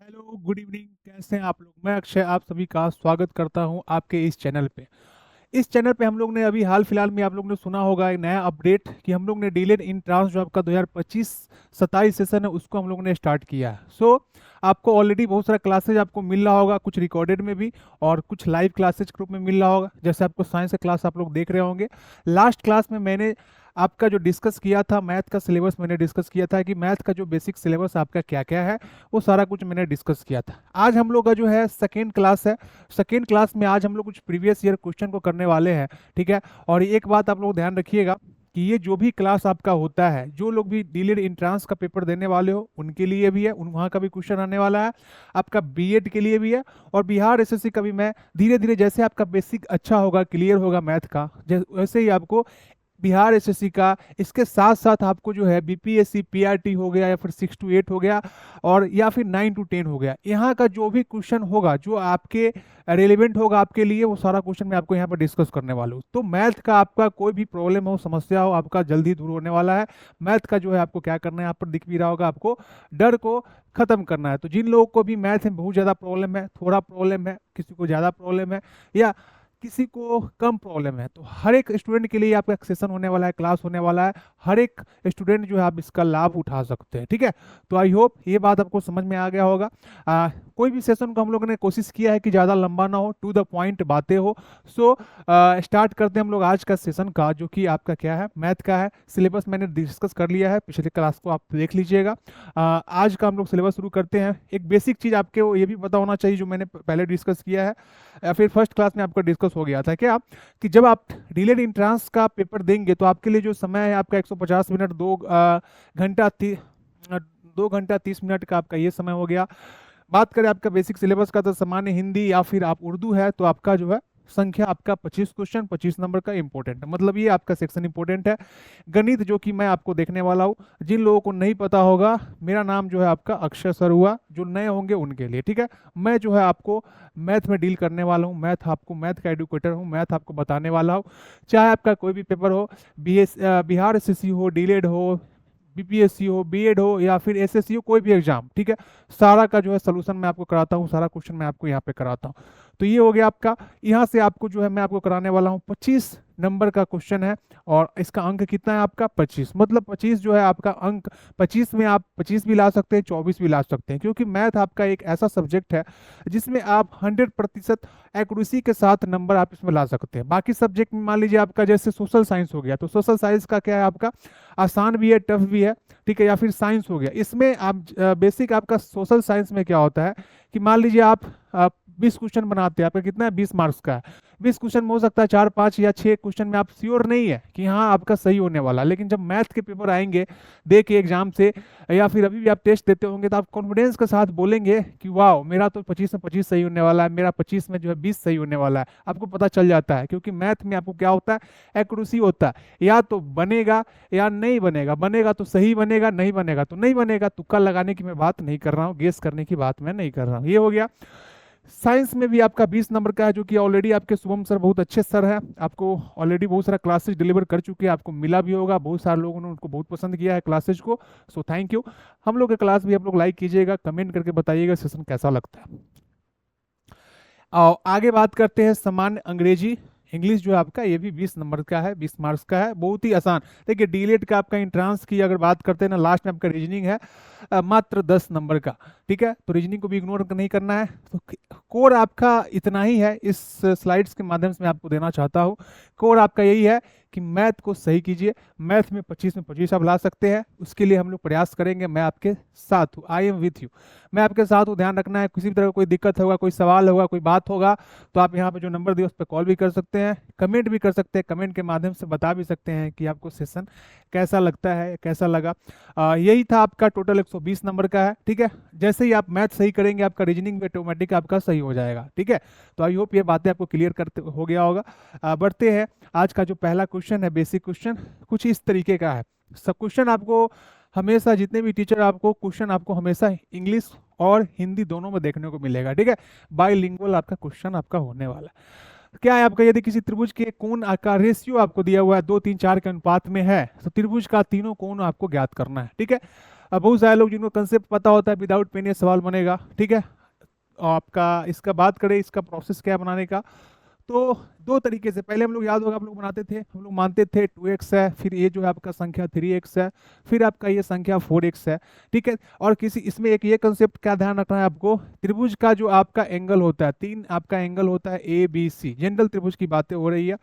Hello, good evening. कैसे हैं आप लोग? मैं अक्षय आप सभी का स्वागत करता हूं आपके इस चैनल पे। इस चैनल पे हम लोग ने अभी हाल फिलहाल में आप लोग ने सुना होगा एक नया अपडेट कि हम लोग ने डीलेड इन ट्रांस जो आपका 2025-27 सेशन है उसको हम लोग ने स्टार्ट किया है। आपको ऑलरेडी बहुत सारा क्लासेज आपको मिल रहा होगा, कुछ रिकॉर्डेड में भी और कुछ लाइव क्लासेज ग्रुप में मिल रहा होगा। जैसे आपको साइंस का क्लास आप लोग देख रहे होंगे। लास्ट क्लास में मैंने आपका जो डिस्कस किया था मैथ का सिलेबस, मैंने डिस्कस किया था कि मैथ का जो बेसिक सिलेबस आपका क्या क्या है, वो सारा कुछ मैंने डिस्कस किया था। आज हम लोग का जो है सेकेंड क्लास है। सेकेंड क्लास में आज हम लोग कुछ प्रीवियस ईयर क्वेश्चन को करने वाले हैं। ठीक है। और एक बात आप लोग ध्यान रखिएगा कि ये जो भी क्लास आपका होता है, जो लोग भी डीलेड इंट्रांस का पेपर देने वाले हो उनके लिए भी है, उन वहाँ का भी क्वेश्चन आने वाला है। आपका बीएड के लिए भी है और बिहार एसएससी का भी। मैं धीरे धीरे जैसे आपका बेसिक अच्छा होगा, क्लियर होगा मैथ का, वैसे ही आपको बिहार एसएससी का, इसके साथ साथ आपको जो है बीपीएससी पीआरटी हो गया या फिर 6 to 8 हो गया और या फिर 9 to 10 हो गया, यहाँ का जो भी क्वेश्चन होगा जो आपके रेलिवेंट होगा आपके लिए, वो सारा क्वेश्चन मैं आपको यहाँ पर डिस्कस करने वाला हूँ। तो मैथ का आपका कोई भी प्रॉब्लम हो, समस्या हो, आपका जल्दी दूर होने वाला है। मैथ का जो है आपको क्या करना है, यहाँ पर दिख भी रहा होगा, आपको डर को खत्म करना है। तो जिन लोगों को भी मैथ में बहुत ज़्यादा प्रॉब्लम है, थोड़ा प्रॉब्लम है, किसी को ज़्यादा प्रॉब्लम है या किसी को कम प्रॉब्लम है, तो हर एक स्टूडेंट के लिए आपका एक सेशन होने वाला है, क्लास होने वाला है। हर एक स्टूडेंट जो है आप इसका लाभ उठा सकते हैं। ठीक है। तो आई होप ये बात आपको समझ में आ गया होगा। कोई भी सेशन को हम लोगों ने कोशिश किया है कि ज़्यादा लंबा ना हो, टू द पॉइंट बातें हो। सो स्टार्ट करते हैं हम लोग आज का सेशन का, जो कि आपका क्या है, मैथ का है। सिलेबस मैंने डिस्कस कर लिया है, पिछले क्लास को आप देख लीजिएगा। आज का हम लोग सिलेबस शुरू करते हैं। एक बेसिक चीज़ आपको ये भी पता होना चाहिए जो मैंने पहले डिस्कस किया है या फिर फर्स्ट क्लास में आपका डिस्कस हो गया था क्या, कि जब आप डीलेड इंट्रांस का पेपर देंगे तो आपके लिए जो समय है आपका 150 मिनट, 2 घंटा 30 मिनट का आपका ये समय हो गया। बात करें आपका बेसिक सिलेबस का, तो सामान्य हिंदी या फिर आप उर्दू है तो आपका जो है संख्या आपका 25 क्वेश्चन 25 नंबर का इंपॉर्टेंट है, मतलब ये आपका सेक्शन इंपॉर्टेंट है। गणित जो कि मैं आपको देखने वाला हूँ, जिन लोगों को नहीं पता होगा, मेरा नाम जो है आपका अक्षय सर हुआ, जो नए होंगे उनके लिए। ठीक है। मैं जो है आपको मैथ में डील करने वाला हूँ, मैथ का एडुकेटर हूँ, मैथ आपको बताने वाला हूँ। चाहे आपका कोई भी पेपर हो, बिहार एसएससी हो, डीलेड हो, बीपीएससी हो, बीएड हो या फिर एसएससी हो, कोई भी एग्जाम, ठीक है, सारा का जो है सोल्यूशन मैं आपको कराता हूँ, सारा क्वेश्चन मैं आपको यहाँ पे कराता हूँ। तो ये हो गया आपका। यहाँ से आपको जो है मैं आपको कराने वाला हूँ 25 नंबर का क्वेश्चन है और इसका अंक कितना है आपका 25, मतलब 25 जो है आपका अंक। 25 में आप 25 भी ला सकते हैं, 24 भी ला सकते हैं, क्योंकि मैथ आपका एक ऐसा सब्जेक्ट है जिसमें आप 100% एक्यूरेसी के साथ नंबर आप इसमें ला सकते हैं। बाकी सब्जेक्ट में मान लीजिए आपका जैसे सोशल साइंस हो गया, तो सोशल साइंस का क्या है आपका, आसान भी है, टफ भी है। ठीक है। या फिर साइंस हो गया, इसमें आप बेसिक आपका सोशल साइंस में क्या होता है कि मान लीजिए आप 20 क्वेश्चन बनाते हैं, आपका कितना है, 20 मार्क्स का है। 20 क्वेश्चन में हो सकता है 4 5 या 6 क्वेश्चन में आप श्योर नहीं है कि हाँ आपका सही होने वाला, लेकिन जब मैथ के पेपर आएंगे दे के एग्जाम से, या फिर अभी भी आप टेस्ट देते होंगे, तो आप कॉन्फिडेंस के साथ बोलेंगे कि वाह मेरा तो 25 में 25 सही होने वाला है, मेरा 25 में जो है 20 सही होने वाला है। आपको पता चल जाता है, क्योंकि मैथ में आपको क्या होता है, एक्यूरेसी होता है। या तो बनेगा या नहीं बनेगा, बनेगा तो सही बनेगा, नहीं बनेगा तो नहीं बनेगा। तुक्का लगाने की मैं बात नहीं कर रहा हूँ, गेस करने की बात मैं नहीं कर रहा हूँ। ये हो गया। साइंस में भी आपका 20 नंबर का है, जो कि ऑलरेडी आपके शुभम सर बहुत अच्छे सर हैं, आपको ऑलरेडी बहुत सारा क्लासेज डिलीवर कर चुके हैं, आपको मिला भी होगा, बहुत सारे लोगों ने उनको बहुत पसंद किया है क्लासेज को। So thank you. हम लोग के क्लास भी आप लोग लाइक कीजिएगा, कमेंट करके बताइएगा सेशन कैसा लगता है। और आगे बात करते हैं सामान्य अंग्रेजी। इंग्लिश जो है आपका, ये भी 20 नंबर का है, 20 मार्क्स का है, बहुत ही आसान। देखिए डीलेट का आपका इंट्रांस की अगर बात करते हैं ना, लास्ट में आपका रीजनिंग है मात्र 10 नंबर का। ठीक है। तो रीजनिंग को भी इग्नोर नहीं करना है। तो कोर आपका इतना ही है, इस स्लाइड्स के माध्यम से मैं आपको देना चाहता हूँ। कोर आपका यही है कि मैथ को सही कीजिए। मैथ में 25 में 25 आप ला सकते हैं, उसके लिए हम लोग प्रयास करेंगे। मैं आपके साथ हूँ, आई एम विथ यू। मैं आपके साथ हूँ, ध्यान रखना है। किसी भी तरह का कोई दिक्कत होगा, कोई सवाल होगा, कोई बात होगा, तो आप यहाँ पे जो नंबर दिए उस पर कॉल भी कर सकते हैं, कमेंट भी कर सकते हैं, कमेंट के माध्यम से बता भी सकते हैं कि आपको सेशन कैसा लगता है, कैसा लगा। यही था आपका, टोटल 120 नंबर का है। ठीक है। जैसे ही आप मैथ सही करेंगे, आपका रीजनिंग भी ऑटोमेटिक आपका सही हो जाएगा। ठीक है। तो आई होप ये बातें आपको क्लियर करते हो गया होगा। बढ़ते हैं। आज का जो पहला क्वेश्चन है, बेसिक क्वेश्चन कुछ इस तरीके का है। सब क्वेश्चन आपको हमेशा, जितने भी टीचर आपको क्वेश्चन आपको हमेशा इंग्लिश और हिंदी दोनों में देखने को मिलेगा। ठीक है। बाइलिंगुअल आपका क्वेश्चन आपका होने वाला है। क्या है आपका, यदि किसी त्रिभुज के कोण का रेशियो आपको दिया हुआ है 2 3 4 के अनुपात में है, तो त्रिभुज का तीनों कोण आपको ज्ञात करना है। ठीक है। अब बहुत सारे लोग जिनको कंसेप्ट पता होता है विदाउट पेन ये सवाल बनेगा, ठीक है। और आपका इसका बात करें इसका प्रोसेस क्या है बनाने का, तो दो तरीके से, पहले हम लोग याद होगा आप लोग बनाते थे, हम लोग मानते थे 2x है, फिर ये जो है आपका संख्या 3x है, फिर आपका ये संख्या 4x है, ठीक है। और किसी इसमें एक ये कंसेप्ट का ध्यान रखना है आपको, त्रिभुज का जो आपका एंगल होता है, तीन आपका एंगल होता है ABC, जनरल त्रिभुज की बातें हो रही है,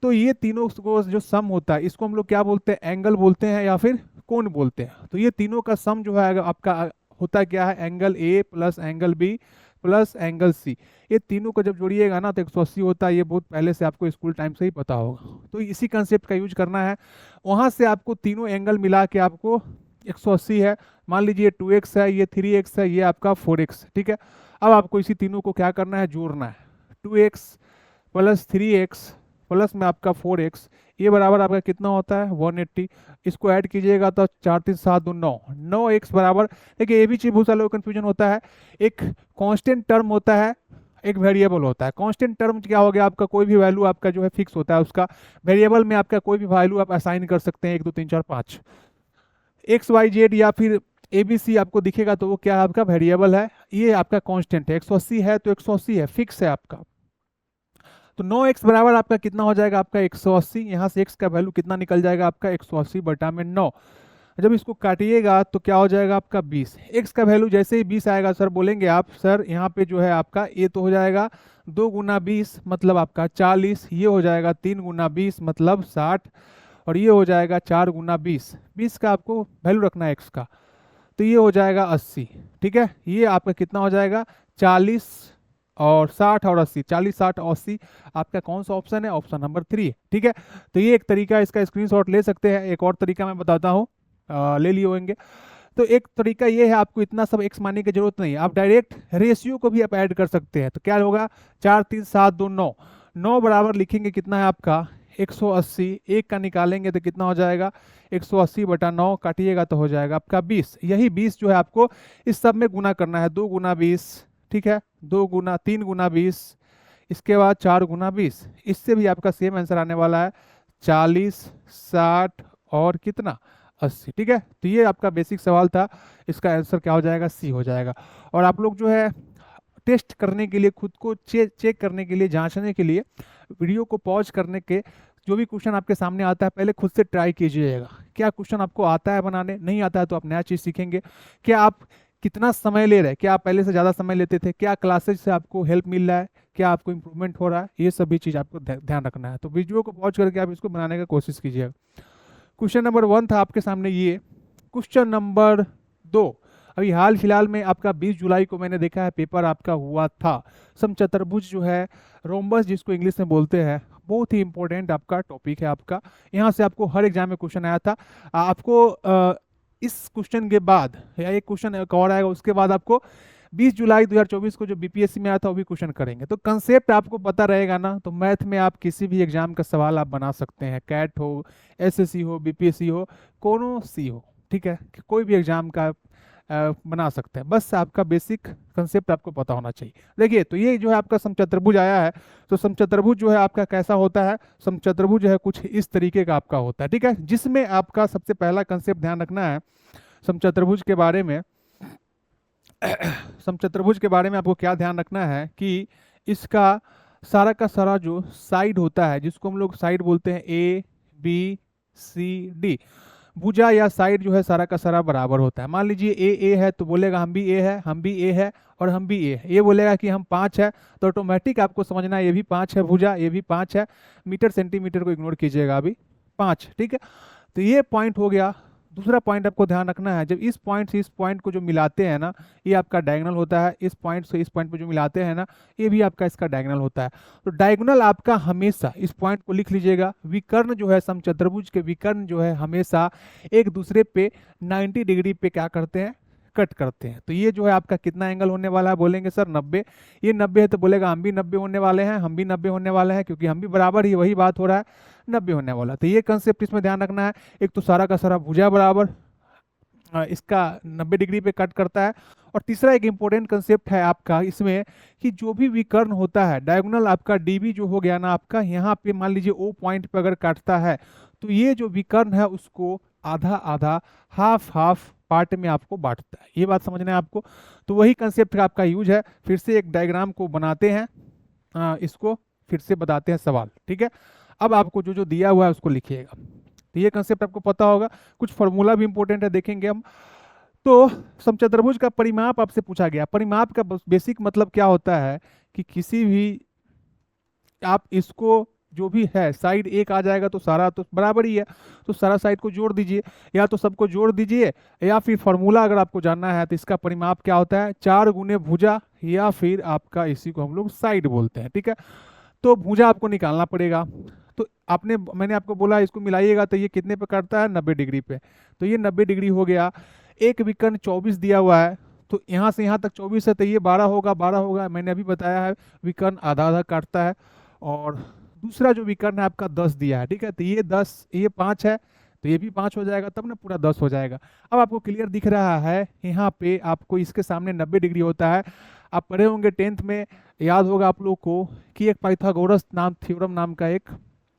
तो ये तीनों को जो सम होता है इसको हम लोग क्या बोलते हैं, एंगल बोलते हैं या फिर कोण बोलते हैं। तो ये तीनों का सम जो है आपका होता क्या है, angle A plus angle B plus angle C। ये तीनों को जब जोड़िएगा ना तो 180 होता है, ये बहुत पहले से आपको स्कूल टाइम से ही पता होगा, तो इसी कंसेप्ट का यूज करना है। वहां से आपको तीनों एंगल मिला के आपको 180 है, मान लीजिए 2x है, ये 3x है, ये आपका 4x, ठीक है। अब आपको इसी तीनों को क्या करना है, जोड़ना है। 2x प्लस 3x प्लस में आपका 4x, ये बराबर आपका कितना होता है 180। इसको ऐड कीजिएगा तो 4 3 7 2 9, 9x बराबर, देखिए ये भी चीज बहुत सारे लोग कंफ्यूजन होता है, एक कांस्टेंट टर्म होता है, एक वेरिएबल होता है। कांस्टेंट टर्म क्या हो गया, आपका कोई भी वैल्यू आपका जो है फिक्स होता है उसका, वेरिएबल में आपका कोई भी वैल्यू आप असाइन कर सकते हैं, 1 2 3 4 5 XYZ या फिर ABC आपको दिखेगा तो वो क्या है आपका वेरिएबल है, ये आपका कांस्टेंट है। 180 है तो 180 है, फिक्स है आपका। तो 9x बराबर आपका कितना हो जाएगा, आपका 180, यहाँ से x का वैल्यू कितना निकल जाएगा आपका 180 बटा में 9। जब इसको काटिएगा तो क्या हो जाएगा आपका 20। x का वैल्यू जैसे ही 20 आएगा सर बोलेंगे आप, सर यहाँ पे जो है आपका ये तो हो जाएगा 2 गुना 20 मतलब आपका 40, ये हो जाएगा 3 गुना 20 मतलब 60, और ये हो जाएगा 4 गुना 20, 20 का आपको वैल्यू रखना है x का, तो ये हो जाएगा 80, ठीक है। ये आपका कितना हो जाएगा 40 और 60 और 80, 40 60 80, आपका कौन सा ऑप्शन है, ऑप्शन नंबर 3 है, ठीक है। तो ये एक तरीका, इसका स्क्रीनशॉट ले सकते हैं। एक और तरीका मैं बताता हूँ, ले लिए होंगे। तो एक तरीका ये है, आपको इतना सब x मानने की जरूरत नहीं, आप डायरेक्ट रेशियो को भी आप ऐड कर सकते हैं। तो क्या होगा 4 3 7 2 9, 9 बराबर लिखेंगे कितना है आपका 180, एक का निकालेंगे तो कितना हो जाएगा 180 बटा 9, काटिएगा तो हो जाएगा आपका 20। यही 20 जो है आपको इस सब में गुना करना है, 2 गुना 20, ठीक है, 2 गुना 3 गुना 20, इसके बाद 4 गुना 20, इससे भी आपका सेम आंसर आने वाला है 40 60 और कितना 80, ठीक है। तो ये आपका बेसिक सवाल था, इसका आंसर क्या हो जाएगा, सी हो जाएगा। और आप लोग जो है टेस्ट करने के लिए, खुद को चेक करने के लिए, जांचने के लिए वीडियो को पॉज करने के, जो भी क्वेश्चन आपके सामने आता है पहले खुद से ट्राई कीजिएगा, क्या क्वेश्चन आपको आता है बनाने, नहीं आता है तो आप नया चीज़ सीखेंगे। क्या आप कितना समय ले रहे हैं, क्या आप पहले से ज़्यादा समय लेते थे, क्या क्लासेज से आपको हेल्प मिल रहा है, क्या आपको इंप्रूवमेंट हो रहा है, ये सभी चीज़ आपको ध्यान रखना है। तो वीडियो को पॉज करके आप इसको बनाने का कोशिश कीजिएगा। क्वेश्चन नंबर 1 था आपके सामने ये। क्वेश्चन नंबर 2, अभी हाल फिलहाल में आपका 20 जुलाई को मैंने देखा है पेपर आपका हुआ था, समचतुर्भुज जो है, रोम्बस जिसको इंग्लिश में बोलते हैं, बहुत ही इंपॉर्टेंट आपका टॉपिक है आपका। यहाँ से आपको हर एग्जाम में क्वेश्चन आया था। आपको इस क्वेश्चन के बाद या एक क्वेश्चन एक और आएगा, उसके बाद आपको 20 जुलाई 2024 को जो बीपीएससी में आया था वो भी क्वेश्चन करेंगे। तो कंसेप्ट आपको पता रहेगा ना, तो मैथ में आप किसी भी एग्जाम का सवाल आप बना सकते हैं, कैट हो, एसएससी हो, बीपीएससी हो, कोनो सी हो, ठीक है, कोई भी एग्जाम का बना सकते हैं, बस आपका बेसिक कंसेप्ट आपको पता होना चाहिए। देखिए तो ये जो है आपका समचतुर्भुज आया है, तो समचतुर्भुज जो है आपका कैसा होता है, समचतुर्भुज जो है कुछ इस तरीके का आपका होता है, ठीक है, जिसमें आपका सबसे पहला कंसेप्ट ध्यान रखना है समचतुर्भुज के बारे में। समचतुर्भुज के बारे में आपको क्या ध्यान रखना है कि इसका सारा का सारा जो साइड होता है, जिसको हम लोग साइड बोलते हैं ABCD, भुजा या साइड जो है सारा का सारा बराबर होता है। मान लीजिए ए है तो बोलेगा हम भी ए है, हम भी ए है और हम भी ए है। ये बोलेगा कि हम 5 है तो ऑटोमेटिक आपको समझना है ये भी 5 है भुजा, ये भी 5 है, मीटर सेंटीमीटर को इग्नोर कीजिएगा अभी, 5, ठीक है। तो ये पॉइंट हो गया। दूसरा पॉइंट आपको ध्यान रखना है, जब इस पॉइंट से इस पॉइंट को जो मिलाते हैं ना, ये आपका डायगोनल होता है, इस पॉइंट से इस पॉइंट पर जो मिलाते हैं ना, ये भी आपका इसका डायगोनल होता है। तो डायगोनल आपका हमेशा, इस पॉइंट को लिख लीजिएगा, विकर्ण जो है समचतुर्भुज के विकर्ण जो है हमेशा एक दूसरे पे 90 डिग्री पे क्या करते हैं, कट करते हैं। तो ये जो है आपका कितना एंगल होने वाला है, बोलेंगे सर 90, ये 90 है तो बोलेगा हम भी 90 होने वाले हैं, हम भी 90 होने वाले हैं, क्योंकि हम भी बराबर ही, वही बात हो रहा है, 90 होने वाला। तो ये कंसेप्ट इसमें ध्यान रखना है। एक तो सारा का सारा भुजा बराबर इसका 90 डिग्री पे कट करता है। और तीसरा एक इंपॉर्टेंट कंसेप्ट है आपका इसमें कि जो भी विकर्ण होता है, डायगोनल आपका डीबी जो हो गया ना आपका, यहाँ पे मान लीजिए ओ पॉइंट पे अगर काटता है तो ये जो विकर्ण है उसको आधा आधा, हाफ हाफ पार्ट में आपको बांटता है। ये बात समझना है आपको। तो वही कंसेप्ट का आपका यूज है। फिर से एक डायग्राम को बनाते हैं, इसको फिर से बताते हैं सवाल, ठीक है। अब आपको जो जो दिया हुआ है उसको लिखिएगा। तो ये कंसेप्ट आपको पता होगा। कुछ फॉर्मूला भी इंपॉर्टेंट है, देखेंगे हम। तो समचतुर्भुज का परिमाप आपसे पूछा गया। परिमाप का बेसिक मतलब क्या होता है कि किसी भी, आप इसको जो भी है साइड एक आ जाएगा तो सारा तो बराबर ही है, तो सारा साइड को जोड़ दीजिए, या तो सबको जोड़ दीजिए, या फिर फॉर्मूला अगर आपको जानना है तो इसका परिमाप क्या होता है, 4 गुने भुजा, या फिर आपका इसी को हम लोग साइड बोलते हैं, ठीक है। तो भुजा आपको निकालना पड़ेगा। तो मैंने आपको बोला इसको मिलाइएगा तो ये कितने पे करता है, 90 डिग्री पे। तो ये 90 डिग्री हो गया। एक विकर्ण 24 दिया हुआ है, तो यहाँ से यहाँ तक 24 है, तो ये 12 होगा, 12 होगा। मैंने अभी बताया है विकर्ण आधा आधा काटता है। और दूसरा जो विकर्ण है आपका 10 दिया है, ठीक है। तो ये 10, ये 5 है, तो ये भी 5 हो जाएगा, तब ना पूरा 10 हो जाएगा। अब आपको क्लियर दिख रहा है यहाँ पे आपको इसके सामने 90 डिग्री होता है। आप पढ़े होंगे 10th में, याद होगा आप लोग को कि एक पाइथागोरस नाम थ्योरम नाम का एक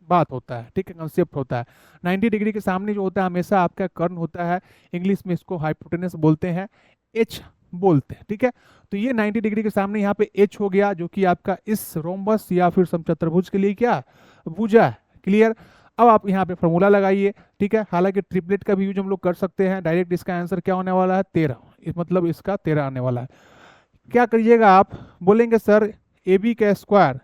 बात होता है, ठीक है, कंसेप्ट होता है। 90 डिग्री के सामने जो होता है हमेशा आपका कर्ण होता है। इंग्लिश में इसको हाइपोटेनस बोलते हैं, एच बोलते हैं, ठीक है। तो ये 90 डिग्री के सामने यहाँ पे एच हो गया, जो कि आपका इस रोम्बस या फिर समचतुर्भुज के लिए क्या, भुजा है। क्लियर। अब आप यहाँ पे फॉर्मूला लगाइए, ठीक है। हालांकि ट्रिपलेट का भी यूज हम लोग कर सकते हैं। डायरेक्ट इसका आंसर क्या होने वाला है, 13, मतलब इसका 13 आने वाला है। क्या करिएगा आप, बोलेंगे सर ए बी का स्क्वायर,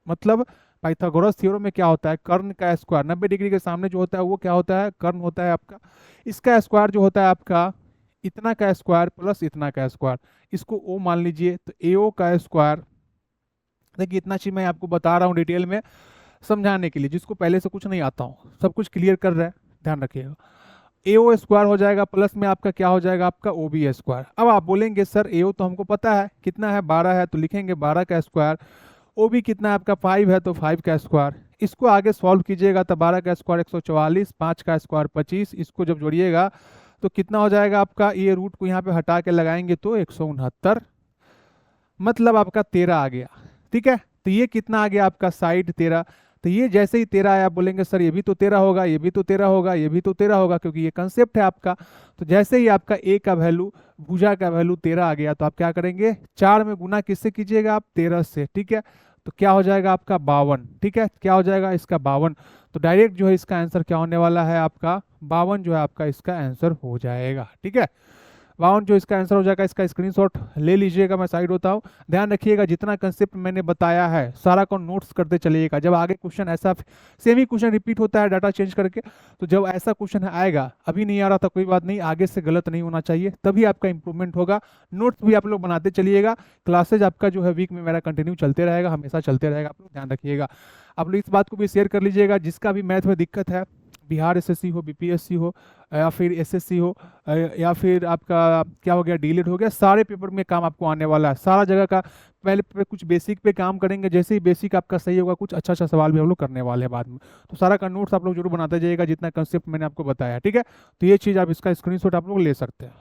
मतलब पाइथागोरस थ्योरम में क्या होता है, कर्ण का स्क्वायर। 90 डिग्री के सामने जो होता है वो क्या होता है, कर्ण होता है आपका। इसका स्क्वायर जो होता है आपका इतना का स्क्वायर प्लस इतना का स्क्वायर, इसको ओ मान लीजिए। तो ए ओ का स्क्वायर, देखिए इतना चीज मैं आपको बता रहा हूँ डिटेल में समझाने के लिए, जिसको पहले से कुछ नहीं आता हूँ, सब कुछ क्लियर कर रहा है, ध्यान रखिएगा। ए ओ स्क्वायर हो जाएगा, प्लस में आपका क्या हो जाएगा, आपका ओ बी स्क्वायर। अब आप बोलेंगे सर ए ओ तो हमको पता है कितना है, 12 है, तो लिखेंगे 12 का स्क्वायर। ओ बी कितना है आपका 5 है, तो 5 का स्क्वायर। इसको आगे सॉल्व कीजिएगा तो 12 का स्क्वायर 144, 5 का स्क्वायर 25, इसको जब जोड़िएगा तो कितना हो जाएगा आपका, ये रूट को यहाँ पे हटा के लगाएंगे तो 169, मतलब आपका 13 आ गया, ठीक है। तो ये कितना आ गया आपका साइड 13। तो ये जैसे ही 13 आया, आप बोलेंगे सर ये भी तो 13 होगा, ये भी तो 13 होगा, ये भी तो 13 होगा, क्योंकि ये कंसेप्ट है आपका। तो जैसे ही आपका ए का वैल्यू, भुजा का वैल्यू 13 आ गया, तो आप क्या करेंगे, 4 में गुना किससे कीजिएगा आप, 13 से, ठीक है। तो क्या हो जाएगा आपका 52, ठीक है। क्या हो जाएगा इसका 52। तो डायरेक्ट जो है इसका आंसर क्या होने वाला है आपका 52 जो है आपका इसका आंसर हो जाएगा, ठीक है। 52 जो इसका आंसर हो जाएगा, इसका स्क्रीनशॉट ले लीजिएगा, मैं साइड होता हूँ। ध्यान रखिएगा जितना कंसेप्ट मैंने बताया है सारा को नोट्स करते चलिएगा। जब आगे क्वेश्चन ऐसा सेम ही क्वेश्चन रिपीट होता है डाटा चेंज करके, तो जब ऐसा क्वेश्चन आएगा, अभी नहीं आ रहा था कोई बात नहीं, आगे से गलत नहीं होना चाहिए, तभी आपका इंप्रूवमेंट होगा। नोट्स भी आप लोग बनाते चलिएगा। क्लासेज आपका जो है वीक में मेरा कंटिन्यू चलते रहेगा, हमेशा चलते रहेगा, आप लोग ध्यान रखिएगा। आप लोग इस बात को भी शेयर कर लीजिएगा, जिसका भी मैथ में दिक्कत है, बिहार एसएससी हो, बीपीएससी हो, या फिर एसएससी हो, या फिर आपका क्या हो गया, डीलेट हो गया, सारे पेपर में काम आपको आने वाला है, सारा जगह का। पहले पे कुछ बेसिक पे काम करेंगे, जैसे ही बेसिक आपका सही होगा, कुछ अच्छा अच्छा सवाल भी हम लोग करने वाले हैं बाद में। तो सारा का नोट्स आप लोग जरूर बनाते जाइएगा, जितना कंसेप्ट मैंने आपको बताया, ठीक है। तो ये चीज़ आप इसका स्क्रीनशॉट आप लोग ले सकते हैं।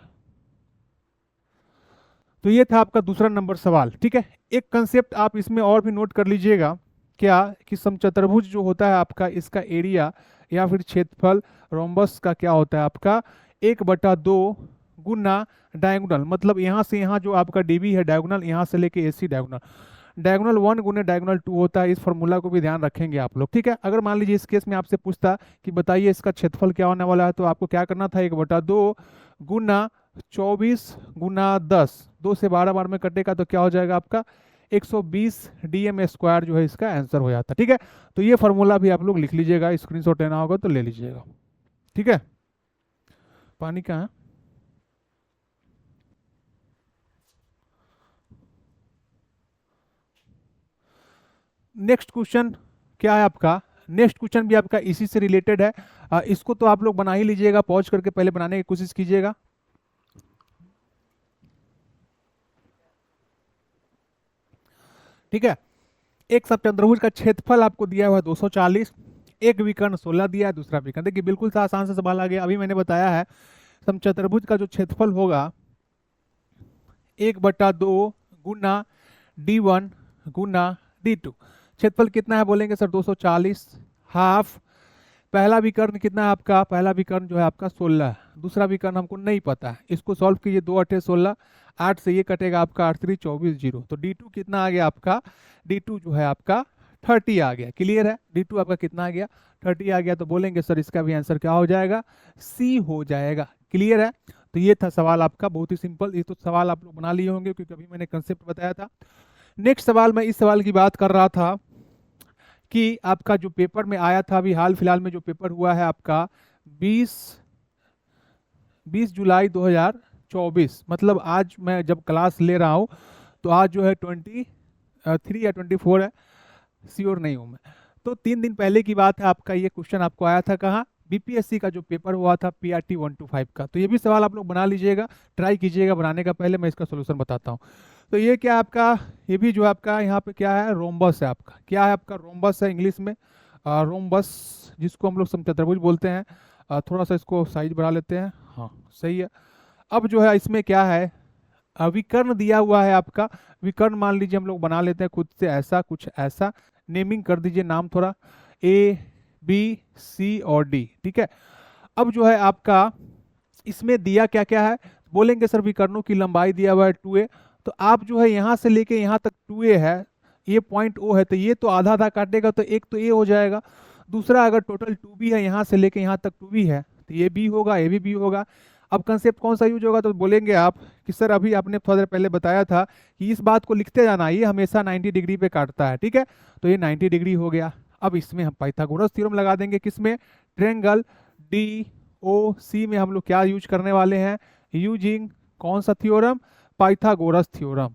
तो ये था आपका दूसरा नंबर सवाल, ठीक है। एक कंसेप्ट आप इसमें और भी नोट कर लीजिएगा, क्या कि समचतुर्भुज जो होता है आपका, इसका एरिया या फिर क्षेत्रफल रोम्बस का क्या होता है आपका 1/2 गुना डायगोनल, मतलब यहाँ से यहाँ जो आपका डीबी है डायगोनल, यहाँ से लेके एसी डायगोनल, डायगोनल 1 गुने डायगोनल 2 होता है। इस फॉर्मूला को भी ध्यान रखेंगे आप लोग, ठीक है। अगर मान लीजिए इस केस में आपसे पूछता कि बताइए इसका क्षेत्रफल क्या होने वाला है, तो आपको क्या करना था, 1/2 गुना 24 गुना 10, 2 से 12 बार में कटेगा तो क्या हो जाएगा आपका 120 डीएम स्क्वायर जो है इसका आंसर हो जाता है, ठीक है। तो ये फॉर्मूला भी आप लोग लिख लीजिएगा, स्क्रीनशॉट लेना होगा तो ले लीजिएगा, ठीक है। पानी कहाँ है? नेक्स्ट क्वेश्चन क्या है आपका, नेक्स्ट क्वेश्चन भी आपका इसी से रिलेटेड है। इसको तो आप लोग बना ही लीजिएगा, पॉज करके पहले बनाने की कोशिश कीजिएगा। ठीक है। एक समचतुर्भुज का क्षेत्रफल आपको दिया हुआ है 240, एक विकर्ण 16 दिया है, दूसरा विकर्ण, देखिए बिल्कुल सा आसान से सवाल आ गया। अभी मैंने बताया है समचतुर्भुज का जो क्षेत्रफल होगा 1/2 गुना D1 गुना D2। क्षेत्रफल कितना है बोलेंगे सर 240, हाफ। पहला विकर्ण कितना है आपका, पहला विकर्ण जो है आपका 16 है, दूसरा विकर्ण हमको नहीं पता है, इसको सॉल्व कीजिए। 2 8 16, 8 से ये कटेगा आपका 8 3 24 0, तो D2 कितना आ गया आपका, D2 जो है आपका 30 आ गया। क्लियर है, D2 आपका कितना आ गया, 30 आ गया। तो बोलेंगे सर इसका भी आंसर क्या हो जाएगा, सी हो जाएगा। क्लियर है, तो ये था सवाल आपका, बहुत ही सिंपल। ये तो सवाल आप लोग बना लिए होंगे क्योंकि अभी मैंने कंसेप्ट बताया था। नेक्स्ट सवाल, मैं इस सवाल की बात कर रहा था कि आपका जो पेपर में आया था अभी हाल फिलहाल में, जो पेपर हुआ है आपका 20 जुलाई 2024, मतलब आज मैं जब क्लास ले रहा हूँ तो आज जो है 23 या 24 है, श्योर नहीं हूँ मैं। तो 3 दिन पहले की बात है, आपका ये क्वेश्चन आपको आया था कहाँ, बीपीएससी का जो पेपर हुआ था पीआरटी 125 का। तो ये भी सवाल आप लोग बना लीजिएगा, ट्राई कीजिएगा बनाने का। पहले मैं इसका सोल्यूशन बताता हूँ। तो ये क्या आपका, ये भी जो आपका यहाँ पे क्या है, रोम्बस है आपका। क्या है आपका, रोम्बस है इंग्लिश में, रोम्बस, जिसको हम लोग समचतुर्भुज बोलते हैं। थोड़ा सा इसको साइज बढ़ा लेते हैं, हाँ सही है। अब जो है इसमें क्या है, विकर्ण दिया हुआ है आपका। विकर्ण मान लीजिए हम लोग बना लेते हैं खुद से, ऐसा कुछ ऐसा नेमिंग कर दीजिए, नाम थोड़ा ए बी सी और डी, ठीक है। अब जो है आपका इसमें दिया क्या क्या है, बोलेंगे सर विकर्णों की लंबाई दिया हुआ है 2a, तो आप जो है यहाँ से लेके यहाँ तक 2a है, ये पॉइंट ओ है, तो ये तो आधा आधा काटेगा तो एक तो ए हो जाएगा। दूसरा अगर टोटल 2b है, यहाँ से लेके यहाँ तक 2b है, तो ये बी होगा, ये भी बी होगा। अब कंसेप्ट कौन सा यूज होगा, तो बोलेंगे आप कि सर अभी आपने थोड़ा देर पहले बताया था कि इस बात को लिखते जाना, ये हमेशा 90 डिग्री पे काटता है, ठीक है। तो ये 90 डिग्री हो गया। अब इसमें हम पाइथागोरस थ्योरम लगा देंगे, किसमें, ट्रायंगल DOC में हम लोग क्या यूज करने वाले हैं, यूजिंग कौन सा थ्योरम, पाइथागोरस थ्योरम,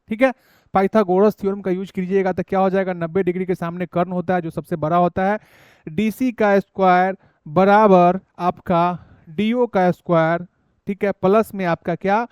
ठीक है। पाइथागोरस थ्योरम का यूज कीजिएगा तो क्या हो जाएगा, 90 डिग्री के सामने कर्ण होता है जो सबसे बड़ा होता है, DC का स्क्वायर बराबर आपका DO का स्क्वायर, ठीक है, प्लस में आपका क्या,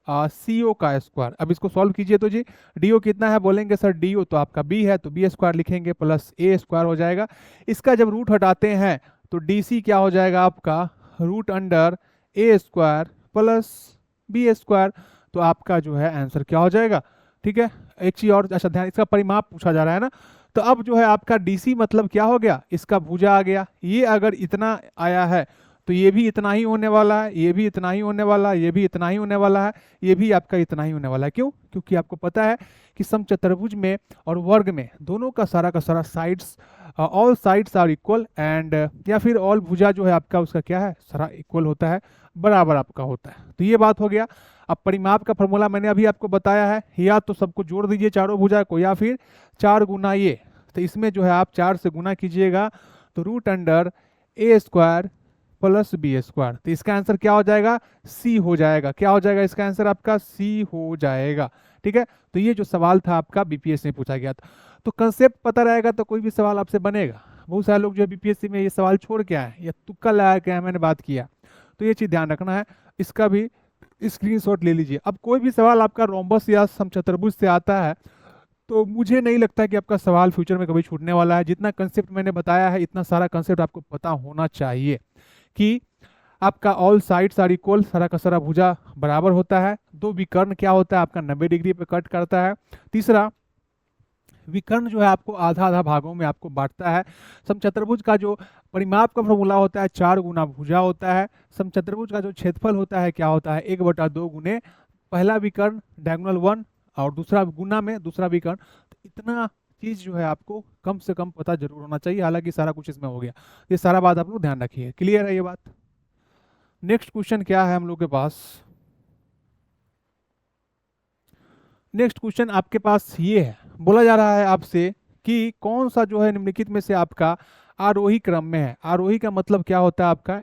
CO का स्क्वायर। अब इसको सॉल्व कीजिए तो जी, DO कितना है, बोलेंगे सर DO तो आपका B है, तो B स्क्वायर लिखेंगे प्लस A स्क्वायर हो जाएगा। इसका जब रूट हटाते हैं तो DC क्या हो जाएगा आपका, root under A square plus B square. तो आपका जो है आंसर क्या हो जाएगा, ठीक है। एक चीज और, अच्छा ध्यान, इसका परिमाप पूछा जा रहा है ना, तो अब जो है आपका DC मतलब क्या हो गया, इसका भुजा आ गया। ये अगर इतना आया है तो ये भी इतना ही होने वाला है, ये भी इतना ही होने वाला है, ये भी इतना ही होने वाला है, ये भी आपका इतना ही होने वाला है। क्यों, क्योंकि आपको पता है कि समचतुर्भुज में और वर्ग में दोनों का सारा sides, all sides are equal, and या फिर ऑल भुजा जो है आपका उसका क्या है, सारा इक्वल होता है, बराबर आपका होता है। तो ये बात हो गया। अब परिमाप का फॉर्मूला मैंने अभी आपको बताया है, या तो सबको जोड़ दीजिए चारों भुजा को, या फिर 4 गुना ये, तो इसमें जो है आप 4 से गुना कीजिएगा तो root under A square plus B square. तो इसका आंसर क्या हो जाएगा, C हो जाएगा। क्या हो जाएगा इसका आंसर आपका, C हो जाएगा, ठीक है। तो ये जो सवाल था आपका BPSC में पूछा गया था। तो कंसेप्ट पता रहेगा तो कोई भी सवाल आपसे बनेगा। बहुत सारे लोग जो BPSC में ये सवाल छोड़ के आए या तुक्का लगा के आए, मैंने बात किया, तो ये चीज ध्यान रखना है, इसका भी स्क्रीनशॉट ले लीजिए। अब कोई भी सवाल आपका रोम्बस या समचतुर्भुज से आता है तो मुझे नहीं लगता कि आपका सवाल फ्यूचर में कभी छूटने वाला है। जितना कंसेप्ट मैंने बताया है, इतना सारा कंसेप्ट आपको पता होना चाहिए कि आपका ऑल साइड्स आर इक्वल, सारा का सारा भुजा बराबर होता है। 2 विकर्ण क्या होता है आपका, 90 डिग्री पे कट करता है। तीसरा, विकर्ण जो है आपको आधा आधा भागों में आपको बांटता है। समचतुर्भुज का जो परिमाप का फॉर्मूला होता है 4 गुना भुजा होता है। समचतुर्भुज का जो क्षेत्रफल होता है क्या होता है, 1/2 गुने पहला विकर्ण डायगोनल 1 और दूसरा गुना में दूसरा विकर्ण। तो इतना चीज जो है आपको कम से कम पता जरूर होना चाहिए, हालांकि सारा कुछ इसमें हो गया। ये सारा बात आप लोग ध्यान रखिए, क्लियर है ये बात। नेक्स्ट क्वेश्चन क्या है हम लोग के पास, नेक्स्ट क्वेश्चन आपके पास ये है, बोला जा रहा है आपसे कि कौन सा जो है निम्नलिखित में से आपका आरोही क्रम में है। आरोही का मतलब क्या होता है आपका,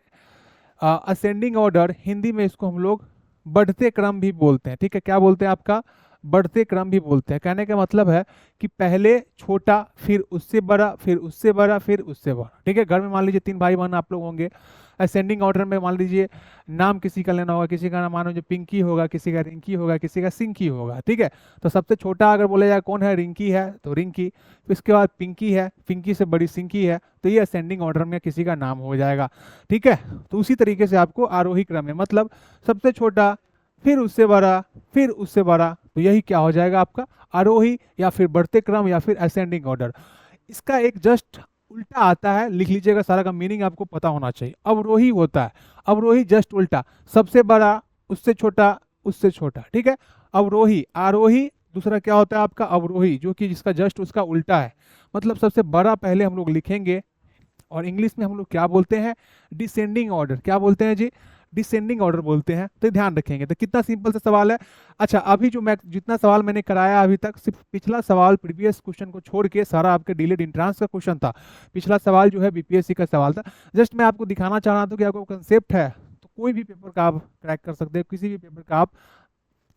असेंडिंग ऑर्डर, हिंदी में इसको हम लोग बढ़ते क्रम भी बोलते हैं, ठीक है। क्या बोलते हैं आपका, बढ़ते क्रम भी बोलते हैं। कहने का मतलब है कि पहले छोटा, फिर उससे बड़ा, फिर उससे बड़ा, फिर उससे बड़ा, ठीक है। घर में मान लीजिए 3 भाई बहन आप लोग होंगे, असेंडिंग ऑर्डर में मान लीजिए नाम किसी का लेना होगा, किसी का नाम मानो जो पिंकी होगा, किसी का रिंकी होगा, किसी का सिंकी होगा, ठीक है। तो सबसे छोटा अगर बोला जाए कौन है, रिंकी है, तो रिंकी, इसके बाद पिंकी है, पिंकी से बड़ी सिंकी है, तो ये असेंडिंग ऑर्डर में किसी का नाम हो जाएगा, ठीक है। तो उसी तरीके से आपको आरोही क्रम में मतलब सबसे छोटा, फिर उससे बड़ा, फिर उससे बड़ा, तो यही क्या हो जाएगा आपका आरोही, या फिर बढ़ते क्रम, या फिर असेंडिंग ऑर्डर। इसका एक जस्ट उल्टा आता है, लिख लीजिएगा, सारा का मीनिंग आपको पता होना चाहिए। अवरोही होता है, अवरोही जस्ट उल्टा, सबसे बड़ा, उससे छोटा, उससे छोटा, ठीक है। अवरोही, आरोही, दूसरा क्या होता है आपका अवरोही, जो कि जिसका जस्ट उसका उल्टा है। मतलब सबसे बड़ा पहले हम लोग लिखेंगे, और इंग्लिश में हम लोग क्या बोलते हैं, डिसेंडिंग ऑर्डर, क्या बोलते हैं जी, डिसेंडिंग ऑर्डर बोलते हैं। तो ध्यान रखेंगे। तो कितना सिंपल सा सवाल है। अच्छा, अभी जो मैं जितना सवाल मैंने कराया अभी तक, सिर्फ पिछला सवाल प्रीवियस क्वेश्चन को छोड़ के सारा आपके डिलेड इंट्रांस का क्वेश्चन था। पिछला सवाल जो है बीपीएससी का सवाल था। जस्ट मैं आपको दिखाना चाह रहा था कि आपको कंसेप्ट है तो कोई भी पेपर का आप क्रैक कर सकते हैं, किसी भी पेपर का आप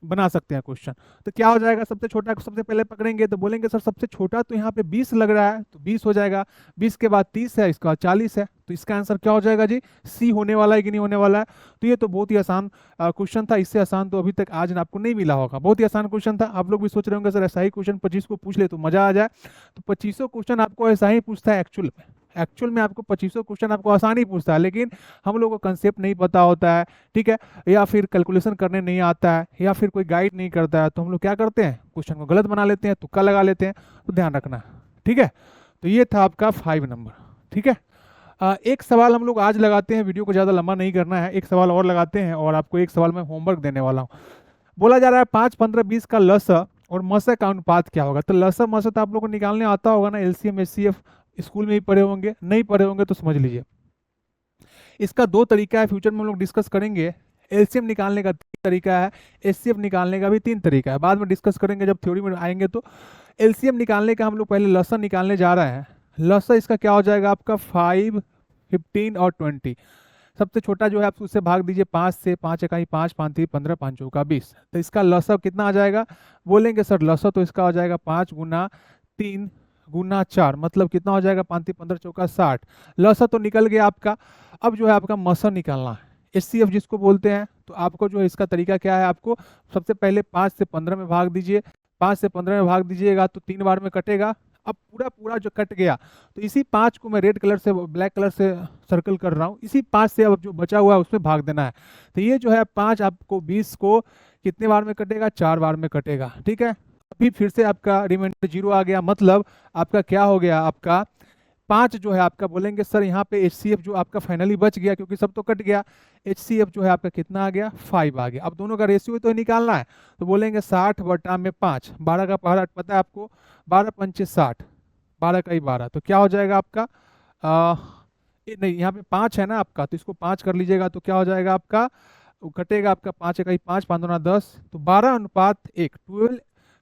बना सकते हैं क्वेश्चन। तो क्या हो जाएगा, सबसे छोटा को सबसे पहले पकड़ेंगे तो बोलेंगे सर सबसे छोटा तो यहाँ पे 20 लग रहा है, तो 20 हो जाएगा। 20 के बाद 30 है, इसका बाद 40 है, तो इसका आंसर क्या हो जाएगा जी, सी होने वाला है कि नहीं होने वाला है। तो ये तो बहुत ही आसान क्वेश्चन था। इससे आसान तो अभी तक आज आपको नहीं मिला होगा। बहुत ही आसान क्वेश्चन था। आप लोग भी सोच रहे होंगे सर ऐसा ही क्वेश्चन 25 को पूछ ले तो मजा आ जाए। तो 25 क्वेश्चन आपको ऐसा ही पूछता है एक्चुअल में आपको 25 क्वेश्चन आपको आसान ही पूछता है, लेकिन हम लोग को कंसेप्ट नहीं पता होता है, ठीक है, या फिर कैलकुलेशन करने नहीं आता है, या फिर कोई गाइड नहीं करता है, तो हम लोग क्या करते हैं, क्वेश्चन को गलत बना लेते हैं, तुक्का लगा लेते हैं। तो ध्यान रखना, ठीक है। तो ये था आपका 5 नंबर, ठीक है। एक सवाल हम लोग आज लगाते हैं, वीडियो को ज़्यादा लंबा नहीं करना है, एक सवाल और लगाते हैं, और आपको एक सवाल मैं होमवर्क देने वाला हूँ। बोला जा रहा है 5, 15, 20 का लसा और मसा का अनुपात क्या होगा। तो लसा मसा तो आप लोगों को निकालने आता होगा ना, एलसीएम एचसीएफ स्कूल में ही पढ़े होंगे, नहीं पढ़े होंगे तो समझ लीजिए। इसका 2 तरीका है, फ्यूचर में हम लोग डिस्कस करेंगे। एलसीएम निकालने का 3 तरीका है, एचसीएफ निकालने का भी 3 तरीका है, बाद में डिस्कस करेंगे जब थ्योरी में आएंगे। तो एलसीएम निकालने का हम लोग पहले लसा निकालने जा रहे हैं। लसा इसका क्या हो जाएगा आपका 5, 15 और 20। सबसे छोटा जो है आप उससे भाग दीजिए 5 से, 5 इकाई 5, 5 3 15, 5 चौका 20। तो इसका लसा कितना आ जाएगा, बोलेंगे सर लसा तो इसका हो जाएगा 5 गुना 3 गुना 4, मतलब कितना हो जाएगा 5 3 15 चौका 60। लसा तो निकल गया आपका। अब जो है आपका मसा निकालना है, एचसीएफ जिसको बोलते हैं। तो आपको जो है इसका तरीका क्या है, आपको सबसे पहले 5 से 15 में भाग दीजिए। 5 से 15 में भाग दीजिएगा तो 3 बार में कटेगा। अब पूरा पूरा जो कट गया, तो इसी 5 को मैं रेड कलर से ब्लैक कलर से सर्कल कर रहा हूँ, इसी 5 से अब जो बचा हुआ है उसमें भाग देना है। तो ये जो है 5 आपको 20 को कितने बार में कटेगा, 4 बार में कटेगा, ठीक है। अभी फिर से आपका रिमाइंडर 0 आ गया, मतलब आपका क्या हो गया, आपका 5 जो है आपका, बोलेंगे सर यहाँ पे एचसीएफ जो आपका फाइनली बच गया क्योंकि सब तो कट गया। एचसीएफ जो है आपका कितना आ गया, 5 आ गया। अब दोनों का रेशियो तो निकालना है, तो बोलेंगे 60 बटा में 5, 12 का पहाड़ा पता है आपको, 12 पंचे 60, 12 का ही 12, तो क्या हो जाएगा आपका नहीं यहाँ पे 5 है ना आपका, तो इसको 5 कर लीजिएगा तो क्या हो जाएगा आपका, कटेगा आपका 5 इकाई 5, 5 दूना 10, तो 12:1,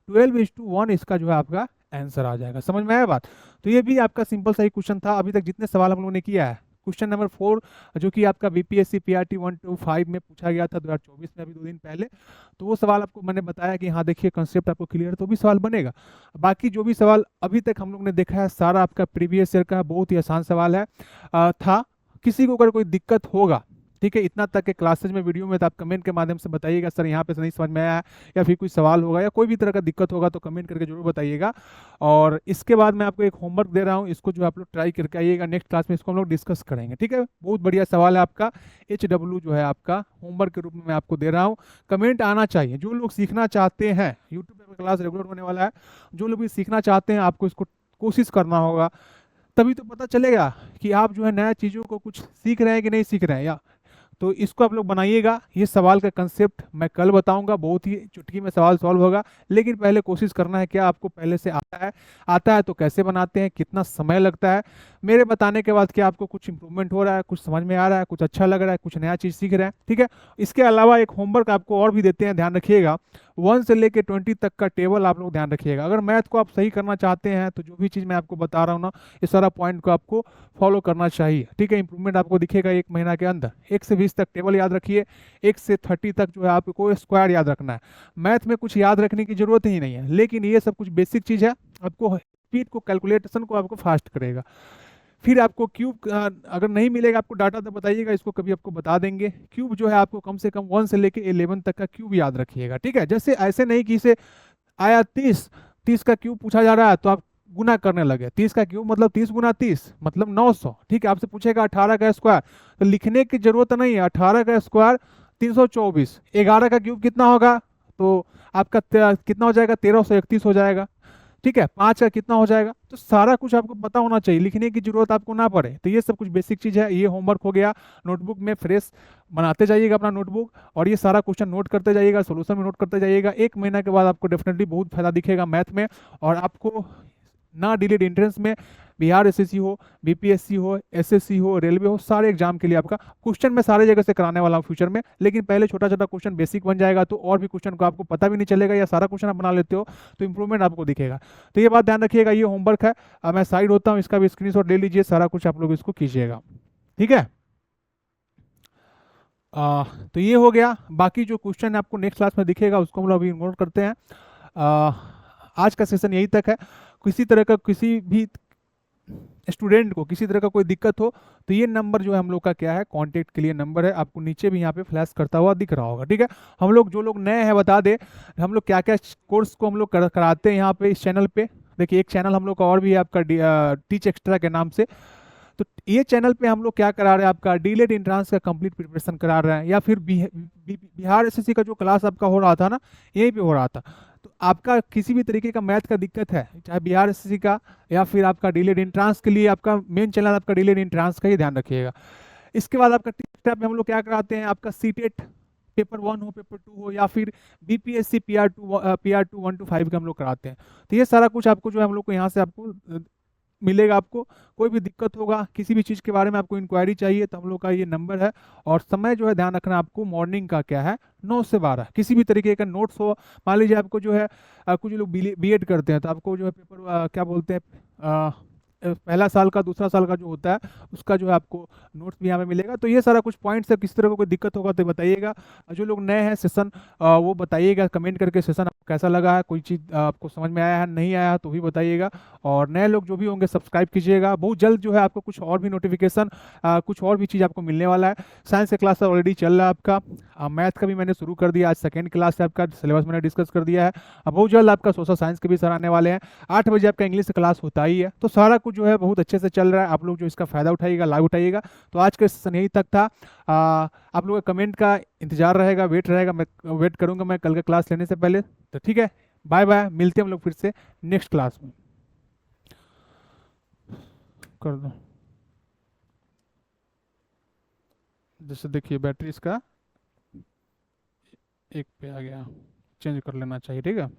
12:1 इसका जो है आपका आंसर आ जाएगा। समझ में आया बात। तो ये भी आपका सिंपल सा ही क्वेश्चन था। अभी तक जितने सवाल हम लोगों ने किया है, क्वेश्चन नंबर 4 जो कि आपका बीपीएससी पीआरटी 125 में पूछा गया था 2024 में, अभी 2 दिन पहले, तो वो सवाल आपको मैंने बताया कि हाँ देखिए कंसेप्ट आपको क्लियर है, तो भी सवाल बनेगा। बाकी जो भी सवाल अभी तक हम लोग ने देखा है सारा आपका प्रीवियस ईयर का बहुत ही आसान सवाल है था। किसी को अगर कोई दिक्कत होगा, ठीक है, इतना तक के क्लासेज में वीडियो में, तो आप कमेंट के माध्यम से बताइएगा सर यहाँ पे नहीं समझ में आया, या फिर कोई सवाल होगा या कोई भी तरह का दिक्कत होगा तो कमेंट करके जरूर बताइएगा। और इसके बाद मैं आपको एक होमवर्क दे रहा हूँ, इसको जो आप लोग ट्राई करके आइएगा, नेक्स्ट क्लास में इसको हम लोग डिस्कस करेंगे, ठीक है। बहुत बढ़िया सवाल है आपका, HW जो है आपका होमवर्क के रूप में मैं आपको दे रहा हूँ। कमेंट आना चाहिए, जो लोग सीखना चाहते हैं, यूट्यूब पर क्लास रेगुलर होने वाला है, जो लोग भी सीखना चाहते हैं आपको इसको कोशिश करना होगा, तभी तो पता चलेगा कि आप जो है नया चीज़ों को कुछ सीख रहे हैं कि नहीं सीख रहे हैं। या तो इसको आप लोग बनाइएगा। ये सवाल का कंसेप्ट मैं कल बताऊंगा, बहुत ही चुटकी में सवाल सॉल्व होगा, लेकिन पहले कोशिश करना है क्या आपको पहले से आता है तो कैसे बनाते हैं, कितना समय लगता है, मेरे बताने के बाद क्या आपको कुछ इंप्रूवमेंट हो रहा है, कुछ समझ में आ रहा है, कुछ अच्छा लग रहा है, कुछ नया चीज़ सीख रहे हैं, ठीक है। इसके अलावा एक होमवर्क आपको और भी देते हैं, ध्यान रखिएगा, 1 से लेकर 20 तक का टेबल आप लोग ध्यान रखिएगा। अगर मैथ को आप सही करना चाहते हैं तो जो भी चीज़ मैं आपको बता रहा हूँ ना, ये सारा पॉइंट को आपको फॉलो करना चाहिए, ठीक है। इंप्रूवमेंट आपको दिखेगा 1 महीना के अंदर। 1 से 20 तक टेबल याद रखिए, 1 से 30 तक जो है आपको स्क्वायर याद रखना है। मैथ में कुछ याद रखने की जरूरत ही नहीं है, लेकिन ये सब कुछ बेसिक चीज़ है, आपको स्पीड को, कैलकुलेशन को आपको फास्ट करेगा। फिर आपको क्यूब अगर नहीं मिलेगा आपको डाटा तो बताइएगा, इसको कभी आपको बता देंगे। क्यूब जो है आपको कम से कम 1 से लेके 11 तक का क्यूब याद रखिएगा, ठीक है। जैसे ऐसे नहीं कि इसे आया 30 का क्यूब पूछा जा रहा है तो आप गुना करने लगे, 30 का क्यूब मतलब 30 गुना 30 मतलब 900, ठीक है। आपसे पूछेगा 18 का स्क्वायर, तो लिखने की जरूरत नहीं है, 18 का स्क्वायर 324, 11 का क्यूब कितना होगा, तो आपका कितना हो जाएगा, 1331 हो जाएगा। ठीक है, 5 का कितना हो जाएगा, तो सारा कुछ आपको पता होना चाहिए, लिखने की जरूरत आपको ना पड़े। तो ये सब कुछ बेसिक चीज है, ये होमवर्क हो गया। नोटबुक में फ्रेश बनाते जाइएगा अपना नोटबुक, और ये सारा क्वेश्चन नोट करते जाइएगा, सोल्यूशन भी नोट करते जाइएगा। 1 महीना के बाद आपको डेफिनेटली बहुत फायदा दिखेगा मैथ में। और आपको ना डिलेड एंट्रेंस में बिहार एसएससी हो, बीपीएससी हो, एसएससी हो, रेलवे हो, सारे एग्जाम के लिए आपका क्वेश्चन मैं सारे जगह से कराने वाला हूँ फ्यूचर में। लेकिन पहले छोटा छोटा क्वेश्चन बेसिक बन जाएगा, तो और भी क्वेश्चन को आपको पता भी नहीं चलेगा, या सारा क्वेश्चन आप बना लेते हो तो इंप्रूवमेंट आपको दिखेगा। तो ये बात ध्यान रखिएगा, ये होमवर्क है। अब मैं साइड होता हूँ, इसका भी स्क्रीनशॉट ले लीजिए, सारा कुछ आप लोग इसको कीजिएगा, ठीक है। तो ये हो गया। बाकी जो क्वेश्चन आपको नेक्स्ट क्लास में दिखेगा उसको हम लोग अभी नोट करते हैं। आ, आज का सेशन यही तक है। किसी तरह का किसी भी स्टूडेंट को किसी तरह का कोई दिक्कत हो तो ये नंबर जो है हम लोग का क्या है, कांटेक्ट के लिए नंबर है, आपको नीचे भी यहाँ पे फ्लैश करता हुआ दिख रहा होगा, ठीक है। हम लोग जो लोग नए हैं बता दे, हम लोग क्या क्या कोर्स को हम लोग कराते हैं यहाँ पे इस चैनल पे। देखिए एक चैनल हम लोग का और भी है आपका टीच एक्स्ट्रा के नाम से। तो ये चैनल पे हम लोग क्या करा रहे हैं, आपका डीलेड एंट्रांस का कंप्लीट प्रिपरेशन करा रहे हैं, या फिर बिहार एसएससी का जो क्लास आपका हो रहा था ना, यहीं पे हो रहा था। तो आपका किसी भी तरीके का मैथ का दिक्कत है, चाहे बिहार एसएससी का या फिर आपका डीलेड एंट्रांस के लिए, आपका मेन चैनल आपका डीलेड एंट्रांस का ही ध्यान रखिएगा। इसके बाद आपका टीचर पे हम लोग क्या कराते हैं, आपका सीटेट पेपर 1 हो, पेपर 2 हो, या फिर बीपीएससी PR2 1 to 5 का हम लोग कराते हैं। तो ये सारा कुछ आपको जो है हम लोग को यहाँ से आपको मिलेगा। आपको कोई भी दिक्कत होगा, किसी भी चीज़ के बारे में आपको इंक्वायरी चाहिए, तो हम लोग का ये नंबर है। और समय जो है ध्यान रखना आपको, मॉर्निंग का क्या है 9 से 12। किसी भी तरीके का नोट्स हो, मान लीजिए आपको जो है कुछ लोग बीएड करते हैं तो आपको जो है पेपर क्या बोलते हैं, पहला साल का दूसरा साल का जो होता है उसका जो है आपको नोट्स भी यहाँ पे मिलेगा। तो ये सारा कुछ पॉइंट्स है, किसी तरह का कोई दिक्कत होगा तो बताइएगा। जो लोग नए हैं सेशन वो बताइएगा कमेंट करके, सेशन आपको कैसा लगा है, कोई चीज़ आपको समझ में आया है नहीं आया है तो भी बताइएगा। और नए लोग जो भी होंगे सब्सक्राइब कीजिएगा। बहुत जल्द जो है आपको कुछ और भी नोटिफिकेशन, कुछ और भी चीज़ आपको मिलने वाला है। साइंस का क्लास ऑलरेडी चल रहा है आपका, मैथ का भी मैंने शुरू कर दिया, आज सेकेंड क्लास है आपका, सिलेबस मैंने डिस्कस कर दिया है। अब बहुत जल्द आपका सोशल साइंस के भी सर आने वाले हैं। 8 बजे आपका इंग्लिश क्लास होता ही है। तो सारा कुछ जो है बहुत अच्छे से चल रहा है, आप लोग जो इसका फायदा उठाइएगा, लाभ उठाइएगा। तो आज का सेशन यही तक था। आप लोगों का कमेंट का इंतजार रहेगा, वेट रहेगा, मैं वेट करूंगा मैं कल का क्लास लेने से पहले। तो ठीक है, बाय बाय, मिलते हैं हम लोग फिर से नेक्स्ट क्लास में। कर दो, जैसे देखिए बैटरी इसका 1 पे आ गया, चेंज कर लेना चाहिए, ठीक है।